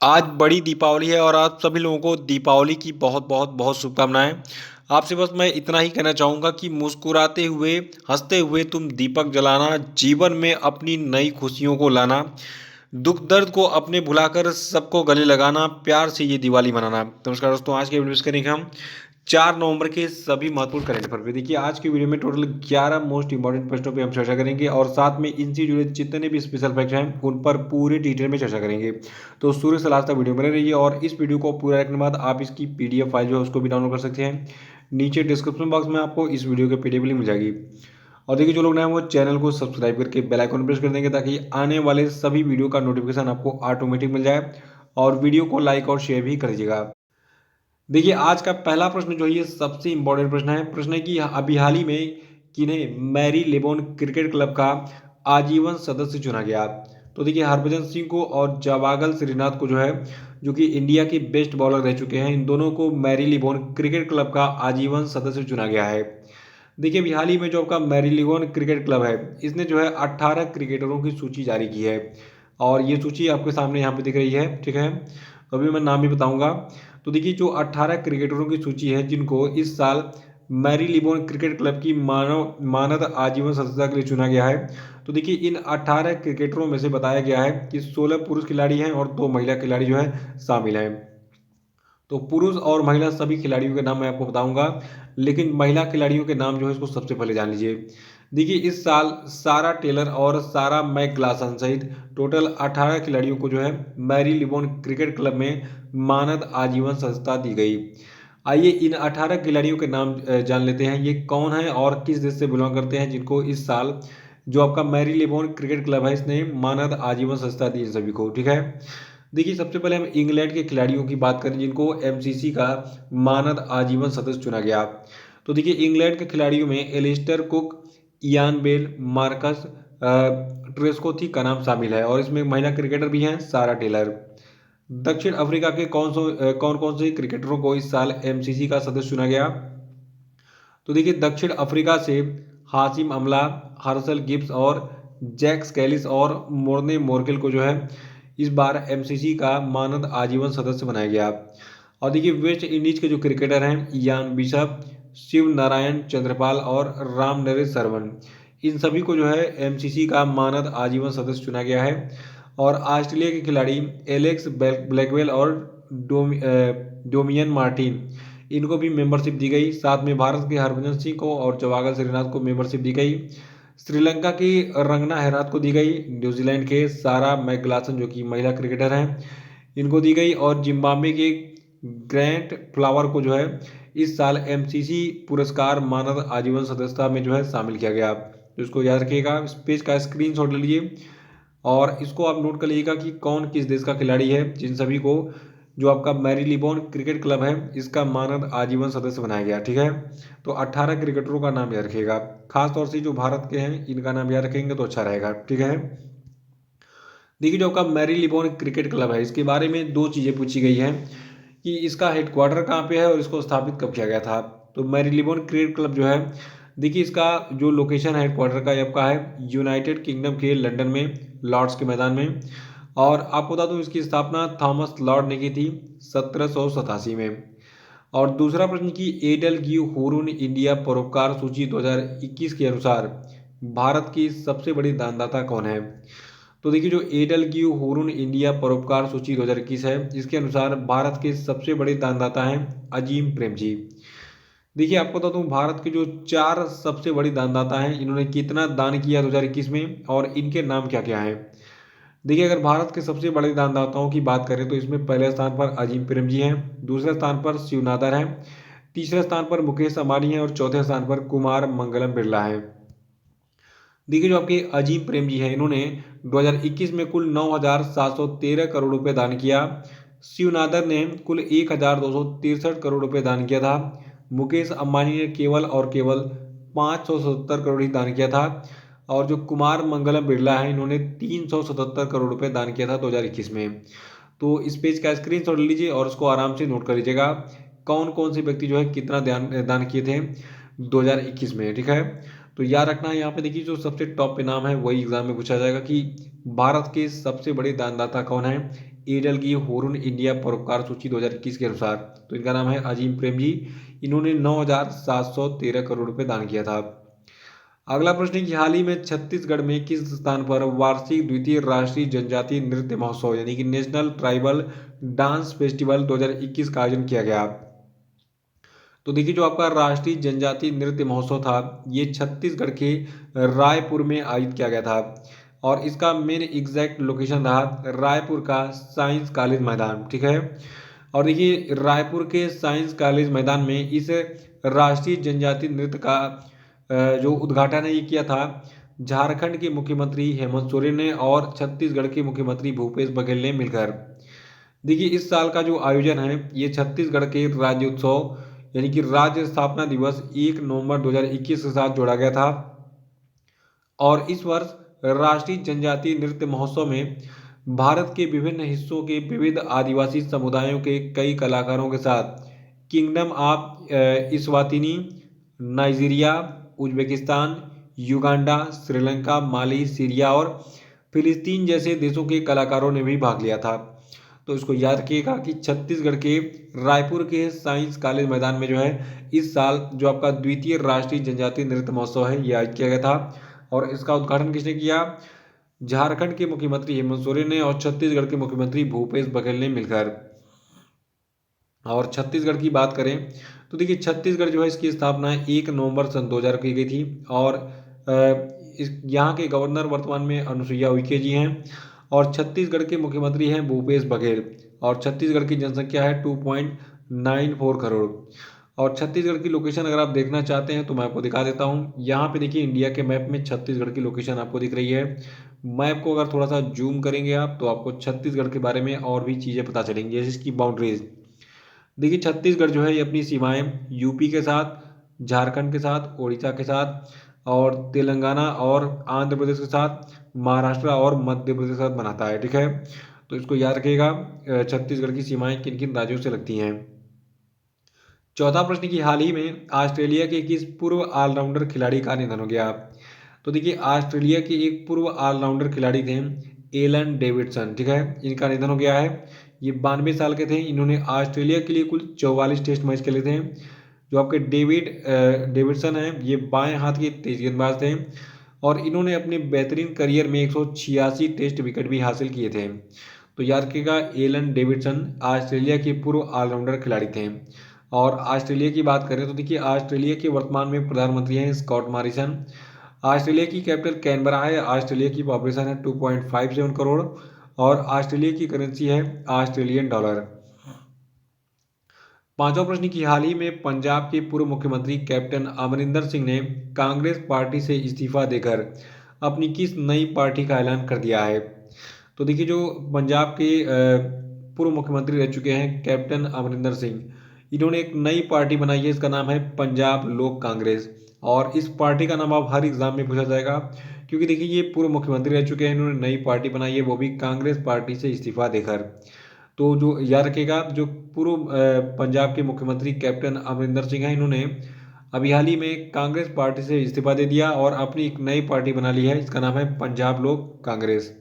आज बड़ी दीपावली है और आप सभी लोगों को दीपावली की बहुत बहुत बहुत शुभकामनाएं। आपसे बस मैं इतना ही कहना चाहूँगा कि मुस्कुराते हुए हंसते हुए तुम दीपक जलाना, जीवन में अपनी नई खुशियों को लाना, दुख दर्द को अपने भुलाकर सबको गले लगाना, प्यार से ये दिवाली मनाना। नमस्कार दोस्तों, आज के वीडियो में करेंगे हम 4 नवंबर के सभी महत्वपूर्ण करंट अफेयर पे। देखिए आज की वीडियो में टोटल 11 मोस्ट इंपॉर्टेंट प्रश्नों पे हम चर्चा करेंगे और साथ में इनसे जुड़े जितने भी स्पेशल फैक्ट हैं उन पर पूरे डिटेल में चर्चा करेंगे। तो शुरू से लास्ट तक वीडियो बने रहिए और इस वीडियो को पूरा देखने के बाद आप इसकी पीडीएफ फाइल जो है उसको भी डाउनलोड कर सकते हैं। नीचे डिस्क्रिप्शन बॉक्स में आपको इस वीडियो की पीडीएफ लिंक मिल जाएगी। और देखिए जो लोग नए हैं वो चैनल को सब्सक्राइब करके बेल आइकन प्रेस कर देंगे ताकि आने वाले सभी वीडियो का नोटिफिकेशन आपको ऑटोमेटिक मिल जाए। और वीडियो को लाइक और शेयर भी कर दीजिएगा। देखिए आज का पहला प्रश्न जो है ये सबसे इंपॉर्टेंट प्रश्न है। प्रश्न है कि अभी हाल ही में किन्हें मैरी लेबोन क्रिकेट क्लब का आजीवन सदस्य चुना गया। तो देखिए हरभजन सिंह को और जवागल श्रीनाथ को जो है, जो कि इंडिया के बेस्ट बॉलर रह चुके हैं, इन दोनों को मैरी लिबोन क्रिकेट क्लब का आजीवन सदस्य चुना गया है। देखिए अभी हाल ही में जो आपका मैरी लिबोन क्रिकेट क्लब है इसने जो है 18 क्रिकेटरों की सूची जारी की है और ये सूची आपके सामने यहाँ पे दिख रही है, ठीक है। तो अभी मैं नाम भी बताऊंगा। तो देखिए जो 18 क्रिकेटरों की सूची है जिनको इस साल मैरी लिबोन क्रिकेट क्लब की मानद आजीवन सदस्यता के लिए चुना गया है। तो देखिए इन 18 क्रिकेटरों में से बताया गया है कि 16 पुरुष खिलाड़ी हैं और 2 महिला खिलाड़ी जो है शामिल हैं। तो पुरुष और महिला सभी खिलाड़ियों के नाम मैं आपको बताऊंगा, लेकिन महिला खिलाड़ियों के नाम जो है इसको सबसे पहले जान लीजिए। देखिए इस साल सारा टेलर और सारा मैकग्लासन सहित टोटल 18 खिलाड़ियों को जो है मैरी लिबोन क्रिकेट क्लब में मानद आजीवन सदस्यता दी गई। आइए इन 18 खिलाड़ियों के नाम जान लेते हैं, ये कौन है और किस देश से बिलोंग करते हैं जिनको इस साल जो आपका मैरी लिबोन क्रिकेट क्लब है इसने मानद आजीवन सदस्यता दी इन सभी को, ठीक है। देखिए सबसे पहले हम इंग्लैंड के खिलाड़ियों की बात करें जिनको एमसीसी का मानद आजीवन सदस्य चुना गया। तो देखिए इंग्लैंड के खिलाड़ियों में Alastair Cook, Ian Bell, Marcus Trescothick का नाम शामिल है और इसमें महिला क्रिकेटर भी हैं सारा टेलर। दक्षिण अफ्रीका के कौन कौन से क्रिकेटरों को इस साल एमसीसी का सदस्य चुना गया। तो देखिए दक्षिण अफ्रीका से हाशिम अमला, हर्षल गिब्स और जैक स्कैलिस और मोर्ने मोर्केल को जो है इस बार एमसीसी का मानद आजीवन सदस्य बनाया गया। और देखिए वेस्ट इंडीज के जो क्रिकेटर हैं इयान बिशप, शिव नारायण चंद्रपाल और राम नरेश सरवन, इन सभी को जो है एमसीसी का मानद आजीवन सदस्य चुना गया है। और ऑस्ट्रेलिया के खिलाड़ी एलेक्स ब्लैकवेल और डोमियन मार्टिन, इनको भी मेंबरशिप दी गई। साथ में भारत के हरभजन सिंह को और जवागल श्रीनाथ को मेंबरशिप दी गई। श्रीलंका की रंगना हेरात को दी गई। न्यूजीलैंड के सारा मैकग्लासन जो कि महिला क्रिकेटर हैं इनको दी गई और जिम्बाब्वे के ग्रैंट फ्लावर को जो है इस साल एमसीसी पुरस्कार मानद आजीवन सदस्यता में जो है शामिल किया गया। तो इसको याद रखिएगा, इस पेज का स्क्रीनशॉट ले लीजिए और इसको आप नोट कर लीजिएगा कि कौन किस देश का खिलाड़ी है जिन सभी को जो आपका मैरी लिबोन क्रिकेट क्लब है इसका मानद आजीवन सदस्य बनाया गया, ठीक है। तो 18 क्रिकेटरों का नाम याद रखिएगा, खास तौर से जो भारत के हैं इनका नाम याद रखेंगे तो अच्छा रहेगा, ठीक है। देखिए जो आपका मैरी लिबोन क्रिकेट क्लब है इसके बारे में दो चीज़ें पूछी गई हैं कि इसका हेडक्वार्टर कहाँ पे है और इसको स्थापित कब किया गया था। तो मैरी लिबोन क्रिकेट क्लब जो है, देखिए इसका जो लोकेशन है हेडक्वार्टर का ये आपका है यूनाइटेड किंगडम के लंदन में लॉर्ड्स के मैदान में। और आपको बता दूं इसकी स्थापना थॉमस लॉर्ड ने की थी 1787 में। और दूसरा प्रश्न कि एडल ग्यू हुरुन इंडिया परोपकार सूची 2021 के अनुसार भारत की सबसे बड़ी दानदाता कौन है। तो देखिए जो एडल ग्यू हुरुन इंडिया परोपकार सूची 2021 है इसके अनुसार भारत के सबसे बड़े दानदाता हैं अजीम प्रेमजी। देखिए आपको बता दूं भारत के जो 4 सबसे बड़ी दानदाता हैं इन्होंने कितना दान किया 2021 में और इनके नाम क्या क्या हैं। देखिए अगर भारत के सबसे बड़े दानदाताओं की बात करें तो इसमें पहले स्थान पर अजीम प्रेमजी हैं, दूसरे स्थान पर शिवनादर हैं, तीसरे स्थान पर मुकेश अंबानी हैं और चौथे स्थान पर कुमार मंगलम बिरला हैं। देखिए जो आपके अजीम प्रेम जी हैं इन्होंने 2021 में कुल 9,713 करोड़ रुपए दान किया। शिवनादर ने कुल 1,263 करोड़ रुपए दान किया था। मुकेश अंबानी ने केवल और केवल 577 करोड़ ही दान किया था। और जो कुमार मंगलम बिरला है इन्होंने 377 करोड़ रुपए दान किया था 2021 में। तो इस पेज का स्क्रीनशॉट लीजिए और उसको आराम से नोट कर लीजिएगा कौन कौन से व्यक्ति जो है कितना दान किए थे 2021 में, ठीक है। तो याद रखना है यहाँ पे देखिए जो सबसे टॉप पे नाम है वही एग्जाम में पूछा जाएगा कि भारत के सबसे बड़े दानदाता कौन है। एडल की होरून इंडिया परोपकार सूची 2021 के अनुसार। तो इनका नाम है अजीम प्रेम जी। इन्होंने 9,713 करोड़ रुपए दान किया था। अगला प्रश्न है कि हाल ही में छत्तीसगढ़ में किस स्थान पर वार्षिक द्वितीय राष्ट्रीय जनजातीय नृत्य महोत्सव यानी कि नेशनल ट्राइबल डांस फेस्टिवल 2021 का आयोजन किया गया। तो देखिए जो आपका राष्ट्रीय जनजातीय नृत्य महोत्सव था ये छत्तीसगढ़ के रायपुर में आयोजित किया गया था और इसका मेन एग्जैक्ट लोकेशन रहा रायपुर का साइंस कॉलेज मैदान। ठीक है। और देखिए रायपुर के साइंस कॉलेज मैदान में इस राष्ट्रीय जनजातीय नृत्य का जो उद्घाटन है ये किया था झारखंड के मुख्यमंत्री हेमंत सोरेन ने और छत्तीसगढ़ के मुख्यमंत्री भूपेश बघेल ने मिलकर। देखिए इस साल का जो आयोजन है ये छत्तीसगढ़ के राज्योत्सव यानी कि राज्य स्थापना दिवस 1 नवंबर 2021 के साथ जोड़ा गया था और इस वर्ष राष्ट्रीय जनजातीय नृत्य महोत्सव में भारत के विभिन्न हिस्सों के विविध आदिवासी समुदायों के कई कलाकारों के साथ kingdom of Eswatini, Nigeria, Uzbekistan, Uganda, Sri Lanka, Mali, Syria और फिलिस्तीन जैसे देशों के कलाकारों ने भी भाग लिया था। तो इसको याद रखिएगा कि छत्तीसगढ़ के रायपुर के साइंस कॉलेज मैदान में जो है इस साल जो आपका द्वितीय राष्ट्रीय जनजातीय नृत्य महोत्सव है ये आयोजित किया गया था और इसका उद्घाटन किसने किया? झारखंड के मुख्यमंत्री हेमंत सोरेन ने और छत्तीसगढ़ के मुख्यमंत्री भूपेश बघेल ने मिलकर। और छत्तीसगढ़ की बात करें तो देखिए छत्तीसगढ़ जो है इसकी स्थापना 1 नवंबर सन 2000 की गई थी और यहाँ के गवर्नर वर्तमान में अनुसुईया उइके जी हैं और छत्तीसगढ़ के मुख्यमंत्री हैं भूपेश बघेल और छत्तीसगढ़ की जनसंख्या है 2.94 करोड़। और छत्तीसगढ़ की लोकेशन अगर आप देखना चाहते हैं तो मैं आपको दिखा देता हूँ। यहाँ पे देखिए इंडिया के मैप में छत्तीसगढ़ की लोकेशन आपको दिख रही है। मैप को अगर थोड़ा सा जूम करेंगे आप तो आपको छत्तीसगढ़ के बारे में और भी चीज़ें पता चलेंगी जैसे इसकी बाउंड्रीज। देखिए छत्तीसगढ़ जो है ये अपनी सीमाएं यूपी के साथ, झारखंड के साथ, उड़ीसा के साथ और तेलंगाना और आंध्र प्रदेश के साथ, महाराष्ट्र और मध्य प्रदेश के साथ बनाता है। ठीक है। तो इसको याद रखिएगा छत्तीसगढ़ की सीमाएं किन किन राज्यों से लगती हैं। चौथा प्रश्न की हाल ही में ऑस्ट्रेलिया के किस पूर्व ऑलराउंडर खिलाड़ी का निधन हो गया? तो देखिए ऑस्ट्रेलिया के एक पूर्व ऑलराउंडर खिलाड़ी थे एलन डेविडसन। ठीक है। इनका निधन हो गया है। ये 92 साल के थे। इन्होंने ऑस्ट्रेलिया के लिए कुल 44 टेस्ट मैच खेले थे। जो आपके डेविडसन हैं ये बाएं हाथ के तेज गेंदबाज थे और इन्होंने अपने बेहतरीन करियर में 186 टेस्ट विकेट भी हासिल किए थे। तो याद रखिएगा एलन डेविडसन ऑस्ट्रेलिया के पूर्व ऑलराउंडर खिलाड़ी थे। और ऑस्ट्रेलिया की बात करें तो देखिए ऑस्ट्रेलिया के वर्तमान में प्रधानमंत्री हैं स्कॉट मॉरिसन। ऑस्ट्रेलिया की कैपिटल कैनबरा है। ऑस्ट्रेलिया की पॉपुलेशन है 2.57 करोड़ और ऑस्ट्रेलिया की करेंसी है ऑस्ट्रेलियन डॉलर। पांचवा प्रश्न की हाल ही में पंजाब के पूर्व मुख्यमंत्री कैप्टन अमरिंदर सिंह ने कांग्रेस पार्टी से इस्तीफा देकर अपनी किस नई पार्टी का ऐलान कर दिया है? तो देखिए जो पंजाब के पूर्व मुख्यमंत्री रह चुके हैं कैप्टन अमरिंदर सिंह, इन्होंने एक नई पार्टी बनाई है। इसका नाम है पंजाब लोक कांग्रेस और इस पार्टी का नाम आप हर एग्जाम में पूछा जाएगा क्योंकि देखिए ये पूर्व मुख्यमंत्री रह चुके हैं। इन्होंने नई पार्टी बनाई है वो भी कांग्रेस पार्टी से इस्तीफा देकर। तो जो याद रखेगा जो पूर्व पंजाब के मुख्यमंत्री कैप्टन अमरिंदर सिंह हैं इन्होंने अभी हाल ही में कांग्रेस पार्टी से इस्तीफा दे दिया और अपनी एक नई पार्टी बना ली है। इसका नाम है पंजाब लोक कांग्रेस।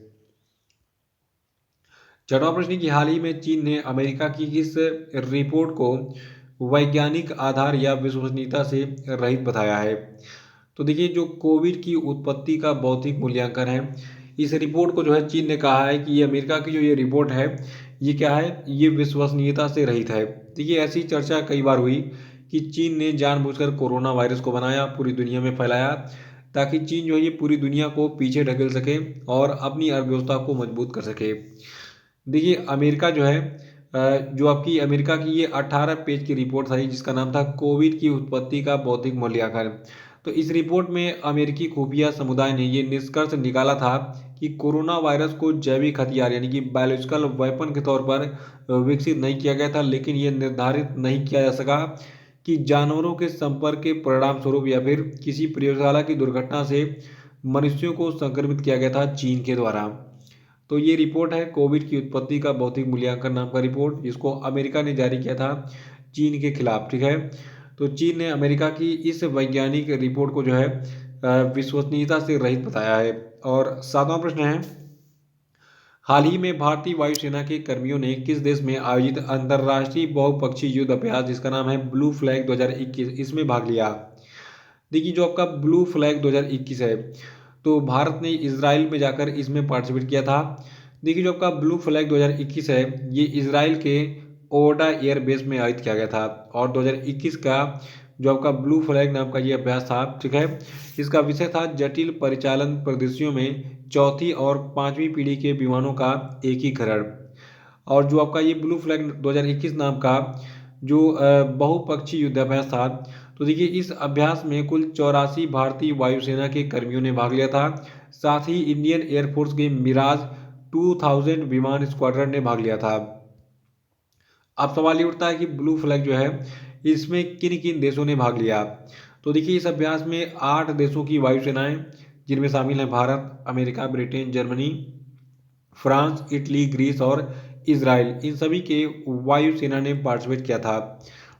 छठवां प्रश्न की हाल ही में चीन ने अमेरिका की किस रिपोर्ट को वैज्ञानिक आधार या विश्वसनीयता से रहित बताया है? तो देखिए जो कोविड की उत्पत्ति का भौतिक मूल्यांकन है इस रिपोर्ट को जो है चीन ने कहा है कि ये अमेरिका की जो ये रिपोर्ट है ये क्या है, ये विश्वसनीयता से रहित है। देखिए ऐसी चर्चा कई बार हुई कि चीन ने जानबूझकर कोरोना वायरस को बनाया, पूरी दुनिया में फैलाया ताकि चीन जो है ये पूरी दुनिया को पीछे ढकेल सके और अपनी अर्थव्यवस्था को मजबूत कर सके। देखिए अमेरिका जो है जो आपकी अमेरिका की ये 18 पेज की रिपोर्ट थी जिसका नाम था कोविड की उत्पत्ति का भौतिक मूल्यांकन। तो इस रिपोर्ट में अमेरिकी खुफिया समुदाय ने ये निष्कर्ष निकाला था कि कोरोना वायरस को जैविक हथियार यानी कि बायोलॉजिकल वेपन के तौर पर विकसित नहीं किया गया था, लेकिन ये निर्धारित नहीं किया जा सका कि जानवरों के संपर्क के परिणाम स्वरूप या फिर किसी प्रयोगशाला की दुर्घटना से मनुष्यों को संक्रमित किया गया था चीन के द्वारा। तो ये रिपोर्ट है कोविड की उत्पत्ति का भौतिक मूल्यांकन नाम का रिपोर्ट जिसको अमेरिका ने जारी किया था चीन के खिलाफ। ठीक है। तो चीन ने अमेरिका की इस वैज्ञानिक रिपोर्ट को जो है विश्वसनीयता से रहित बताया है। और सातवां प्रश्न है हाल ही में भारतीय वायुसेना के कर्मियों ने किस देश में आयोजित अंतर्राष्ट्रीय बहुपक्षीय युद्ध अभ्यास जिसका नाम है ब्लू फ्लैग 2021 इसमें भाग लिया। देखिए जो आपका ब्लू फ्लैग 2021 है, तो भारत ने इजराइल में जाकर इसमें पार्टिसिपेट किया था। देखिए जो आपका ब्लू फ्लैग 2021 है, ये इजराइल के ओडा एयर बेस में आयोजित किया गया था। और 2021 का जो आपका ब्लू फ्लैग नाम का ये अभ्यास था, ठीक है, इसका विषय था जटिल परिचालन परिदृश्यों में चौथी और पांचवी पीढ़ी के विमानों का एकीकरण। और जो आपका ये ब्लू फ्लैग 2021 नाम का जो बहुपक्षीय युद्धाभ्यास था, तो देखिए इस अभ्यास में कुल 84 भारतीय वायुसेना के कर्मियों ने भाग लिया था। साथ ही इंडियन एयरफोर्स के मिराज 2000 विमान स्क्वाड्रन ने भाग लिया था। अब सवाल ये उठता है कि ब्लू फ्लैग जो है इसमें किन किन देशों ने भाग लिया। तो देखिए इस अभ्यास में 8 देशों की वायुसेनाएं, जिनमें शामिल हैं Bharat, America, Britain, Germany, France, Italy, Greece और इजराइल, इन सभी के वायुसेना ने पार्टिसिपेट किया था।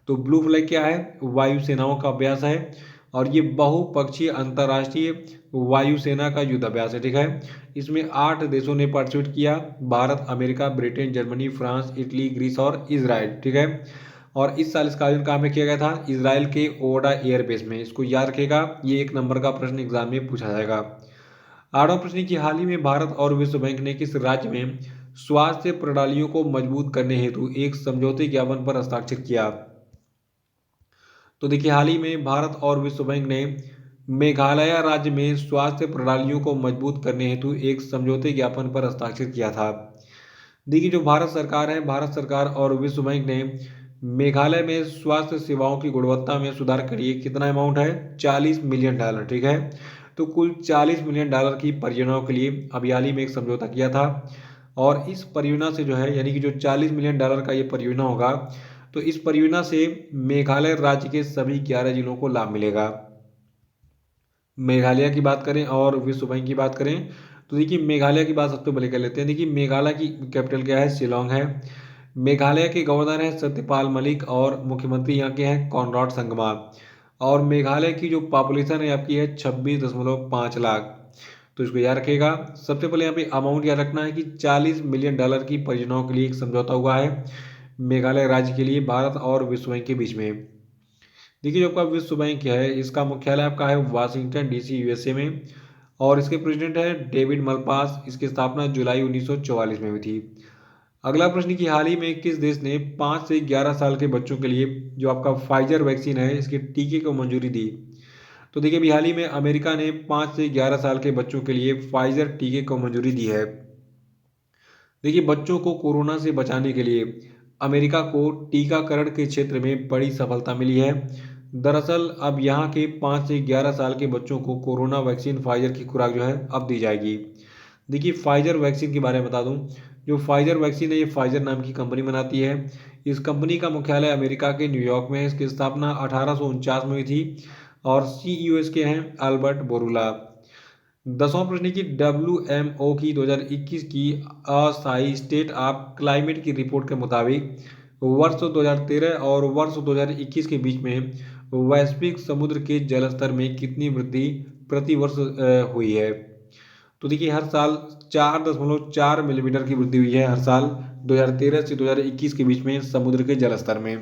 तो ब्लू फ्लैग क्या है? वायुसेनाओं का अभ्यास है और ये बहुपक्षीय अंतर्राष्ट्रीय वायुसेना का युद्ध अभ्यास है, ठीक है। इसमें 8 देशों ने पार्टिसिपेट किया, Bharat, America, Britain, Germany, France, Italy, Greece और इजराइल, ठीक है। और इस साल इसका आयोजन कहाँ में किया गया था? इजराइल के ओडा एयरबेस में। इसको याद रखेगा, ये 1 नंबर का प्रश्न एग्जाम में पूछा जाएगा। 8वां प्रश्न की हाल ही में भारत और विश्व बैंक ने किस राज्य में स्वास्थ्य प्रणालियों को मजबूत करने हेतु एक समझौते ज्ञापन पर हस्ताक्षर किया? तो देखिए हाल ही में भारत और विश्व बैंक ने मेघालय राज्य में स्वास्थ्य प्रणालियों को मजबूत करने हेतु एक समझौते ज्ञापन पर हस्ताक्षर किया था। देखिए जो भारत सरकार है, भारत सरकार और विश्व बैंक ने मेघालय में स्वास्थ्य सेवाओं की गुणवत्ता में सुधार के लिए कितना अमाउंट है? $40 मिलियन, ठीक है। तो कुल $40 मिलियन की परियोजनाओं के लिए अभी हाल ही में एक समझौता किया था। और इस परियोजना से जो है, यानी कि जो $40 मिलियन का ये परियोजना होगा, तो इस परियोजना से मेघालय राज्य के सभी 11 जिलों को लाभ मिलेगा। मेघालय की बात करें और विश्व बैंक की बात करें, तो देखिए मेघालय की बात सबसे पहले कर लेते हैं। देखिए मेघालय की कैपिटल क्या है? शिलोंग है। मेघालय के गवर्नर हैं सत्यपाल मलिक और मुख्यमंत्री यहाँ के हैं कॉनराड संगमा। और मेघालय की जो पॉपुलेशन है आपकी है 26.5 लाख। तो इसको याद रखिएगा। सबसे पहले यहाँ पे अमाउंट याद रखना है कि $40 मिलियन की परियोजनाओं के लिए एक समझौता हुआ है मेघालय राज्य के लिए भारत और विश्व बैंक के बीच में। देखिए जो आपका विश्व बैंक है, इसका मुख्यालय आपका है वाशिंगटन डीसी यूएसए में। और इसके प्रेसिडेंट है डेविड मलपास। इसकी स्थापना जुलाई 1944 में हुई थी। अगला प्रश्न की हाल ही में किस देश ने 5 से 11 साल के बच्चों के लिए जो आपका फाइजर वैक्सीन है इसके टीके को मंजूरी दी? तो देखिए अभी हाल ही में अमेरिका ने 5 से 11 साल के बच्चों के लिए फाइजर टीके को मंजूरी दी है। देखिए बच्चों को कोरोना से बचाने के लिए अमेरिका को टीकाकरण के क्षेत्र में बड़ी सफलता मिली है। दरअसल अब यहाँ के 5 से 11 साल के बच्चों को कोरोना वैक्सीन फाइजर की खुराक जो है अब दी जाएगी। देखिए फाइजर वैक्सीन के बारे में बता दूं, जो फाइजर वैक्सीन है ये फाइजर नाम की कंपनी बनाती है। इस कंपनी का मुख्यालय अमेरिका के न्यूयॉर्क में है। इसकी स्थापना 1849 में हुई थी और सीईओ इसके हैं अल्बर्ट बोरूला। 10वां प्रश्न की WMO की 2021 की अस्थायी स्टेट ऑफ क्लाइमेट की रिपोर्ट के मुताबिक वर्ष 2013 और वर्ष 2021 के बीच में वैश्विक समुद्र के जल स्तर में कितनी वृद्धि प्रति वर्ष हुई है? तो देखिए हर साल 4.4 मिलीमीटर की वृद्धि हुई है हर साल 2013 से 2021 के बीच में समुद्र के जल स्तर में।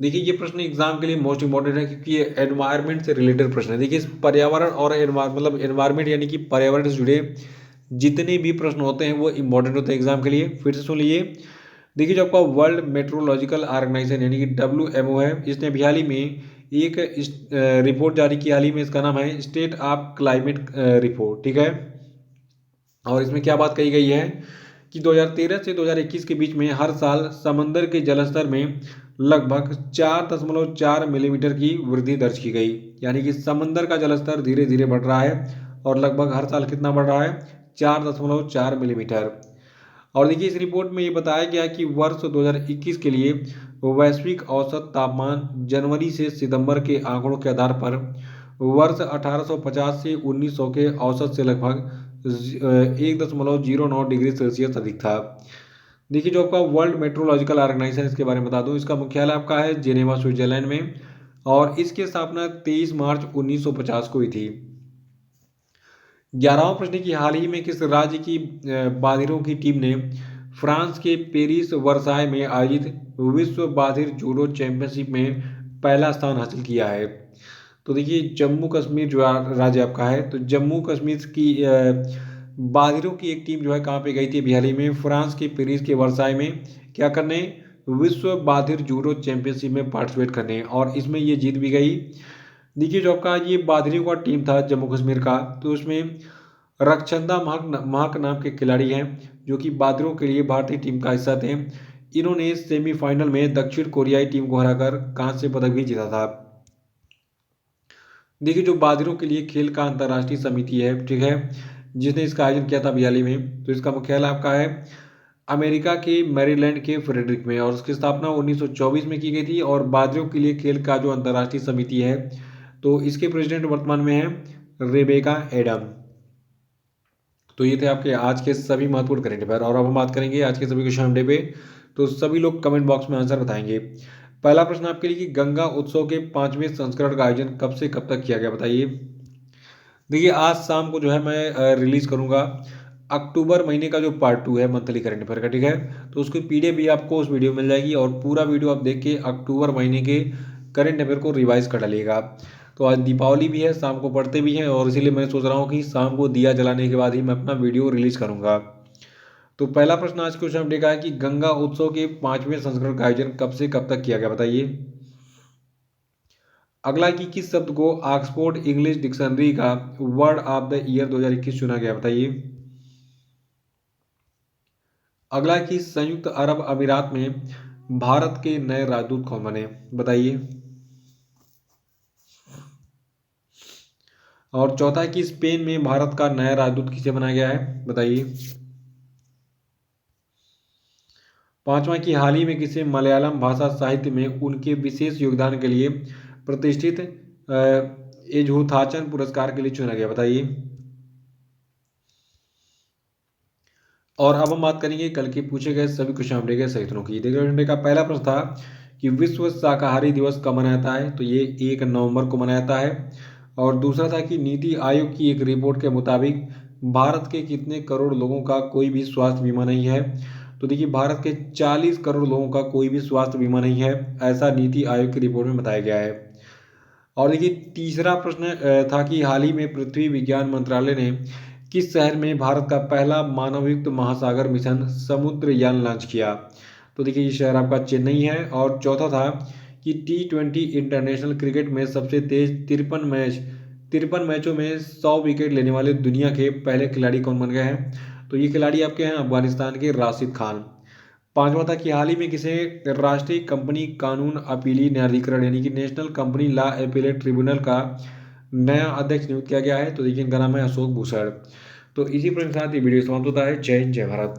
देखिए ये प्रश्न एग्जाम के लिए मोस्ट इंपॉर्टेंट है क्योंकि ये एनवायरनमेंट से रिलेटेड प्रश्न है। देखिए इस पर्यावरण और मतलब एनवायरनमेंट यानी कि पर्यावरण से जुड़े जितने भी प्रश्न होते हैं वो इंपॉर्टेंट होते हैं एग्जाम के लिए। फिर से सुन लीजिए। देखिए जो आपका वर्ल्ड मेट्रोलॉजिकल ऑर्गेनाइजेशन यानी कि WMO है, इसने अभी हाल ही में एक रिपोर्ट जारी की। हाल ही में इसका नाम है स्टेट ऑफ क्लाइमेट रिपोर्ट, ठीक है। और इसमें क्या बात कही गई है कि 2013 से 2021 के बीच में हर साल समंदर के जलस्तर में लगभग 4.4 मिलीमीटर की वृद्धि दर्ज की गई। यानी कि समंदर का जलस्तर धीरे धीरे बढ़ रहा है और लगभग हर साल कितना बढ़ रहा है? 4.4 मिलीमीटर। और देखिए इस रिपोर्ट में ये बताया गया कि वर्ष 2021 के लिए वैश्विक औसत तापमान जनवरी से सितंबर के आंकड़ों के आधार पर वर्ष 1850 से 1900 के औसत से लगभग 1.09 डिग्री सेल्सियस अधिक था। देखिए जो आपका वर्ल्ड मेट्रोलॉजिकल ऑर्गेनाइजेशन, इसके बारे में बता दूं, इसका मुख्यालय आपका है जेनेवा स्विट्जरलैंड में और इसकी स्थापना 23 मार्च 1950 को हुई थी। 11वां प्रश्न है कि हाल ही में किस राज्य की बाधिरों की टीम ने फ्रांस के पेरिस वर्साय में आयोजित विश्व बाधिर जूडो चैंपियनशिप में पहला स्थान हासिल किया है? तो देखिए जम्मू कश्मीर जो राज्य आपका है, तो जम्मू कश्मीर की बाधिरों की एक टीम जो है कहाँ पे गई थी अभी हाल ही में? फ्रांस के पेरिस के वर्साय में क्या करने? विश्व बाधिर जूडो चैंपियनशिप में पार्टिसिपेट करने, और इसमें ये जीत भी गई। देखिए जो आपका ये बाधिरों का टीम था जम्मू कश्मीर का, तो उसमें रक्षंदा महक महक नाम के खिलाड़ी हैं जो कि बादरों के लिए भारतीय टीम का हिस्सा थे। इन्होंने सेमीफाइनल में दक्षिण कोरियाई टीम को हराकर कांस्य पदक भी जीता था। देखिए जो बादरों के लिए खेल का अंतर्राष्ट्रीय समिति है, ठीक है, जिसने इसका आयोजन किया था अभी हाल ही में, तो इसका मुख्यालय आपका है अमेरिका के मैरीलैंड के फ्रेडरिक में, और उसकी स्थापना 1924 में की गई थी। और बादरों के लिए खेल का जो अंतर्राष्ट्रीय समिति है, तो इसके प्रेसिडेंट वर्तमान में है रेबेका एडम। तो ये थे आपके आज के सभी महत्वपूर्ण करंट अफेयर, और अब हम बात करेंगे आज के सभी क्वेश्चन डे पे। तो सभी लोग कमेंट बॉक्स में आंसर बताएंगे। पहला प्रश्न आपके लिए कि गंगा उत्सव के 5वें संस्करण का आयोजन कब से कब तक किया गया, बताइए। देखिए आज शाम को जो है मैं रिलीज करूंगा अक्टूबर महीने का जो पार्ट 2 है मंथली करंट अफेयर का, ठीक है। तो उसकी पीडीएफ भी आपको उस वीडियो में मिल जाएगी, और पूरा वीडियो आप देख के अक्टूबर महीने के करंट अफेयर को रिवाइज कर डालिएगा। तो आज दीपावली भी है, शाम को पढ़ते भी हैं, और इसीलिए मैं सोच रहा हूँ कि शाम को दिया जलाने के बाद ही मैं अपना वीडियो रिलीज करूंगा। तो पहला प्रश्न आज क्वेश्चन अपडेट का है कि गंगा उत्सव के 5वें संस्करण का आयोजन कब से कब तक किया गया, बताइए। अगला कि किस शब्द को ऑक्सफोर्ड इंग्लिश डिक्शनरी का वर्ड ऑफ द ईयर 2021 चुना गया, बताइए। अगला कि संयुक्त अरब अमीरात में भारत के नए राजदूत कौन बने, बताइए। और चौथा कि स्पेन में भारत का नया राजदूत किसे बनाया गया है, बताइए। पांचवा कि हाल ही में किसे मलयालम भाषा साहित्य में उनके विशेष योगदान के लिए प्रतिष्ठित एजुथाचन पुरस्कार के लिए चुना गया, बताइए। और अब हम बात करेंगे कल के पूछे गए सभी क्वेश्चन अपडेट के सही उत्तरों की। देखिए घंटे का पहला प्रश्न था कि विश्व शाकाहारी दिवस कब मनाया जाता है, तो ये 1 नवंबर को मनाया जाता है। और दूसरा था कि नीति आयोग की एक रिपोर्ट के मुताबिक भारत के कितने करोड़ लोगों का कोई भी स्वास्थ्य बीमा नहीं है, तो देखिए भारत के 40 करोड़ लोगों का कोई भी स्वास्थ्य बीमा नहीं है, ऐसा नीति आयोग की रिपोर्ट में बताया गया है। और देखिए तीसरा प्रश्न था कि हाल ही में पृथ्वी विज्ञान मंत्रालय ने किस शहर में भारत का पहला मानवयुक्त महासागर मिशन समुद्रयान लॉन्च किया, तो देखिए ये शहर आपका चेन्नई है। और चौथा था कि T20 इंटरनेशनल क्रिकेट में सबसे तेज 53 मैचों में 100 विकेट लेने वाले दुनिया के पहले खिलाड़ी कौन बन गए हैं, तो ये खिलाड़ी आपके हैं अफगानिस्तान के राशिद खान। पांचवा था कि हाल ही में किसे राष्ट्रीय कंपनी कानून अपीली न्यायाधिकरण यानी कि national company law appellate tribunal का नया अध्यक्ष नियुक्त किया गया है, तो देखिए इनका नाम है अशोक भूषण। तो इसी प्रकार के साथ ये वीडियो समाप्त होता है। जय हिंद, जय भारत।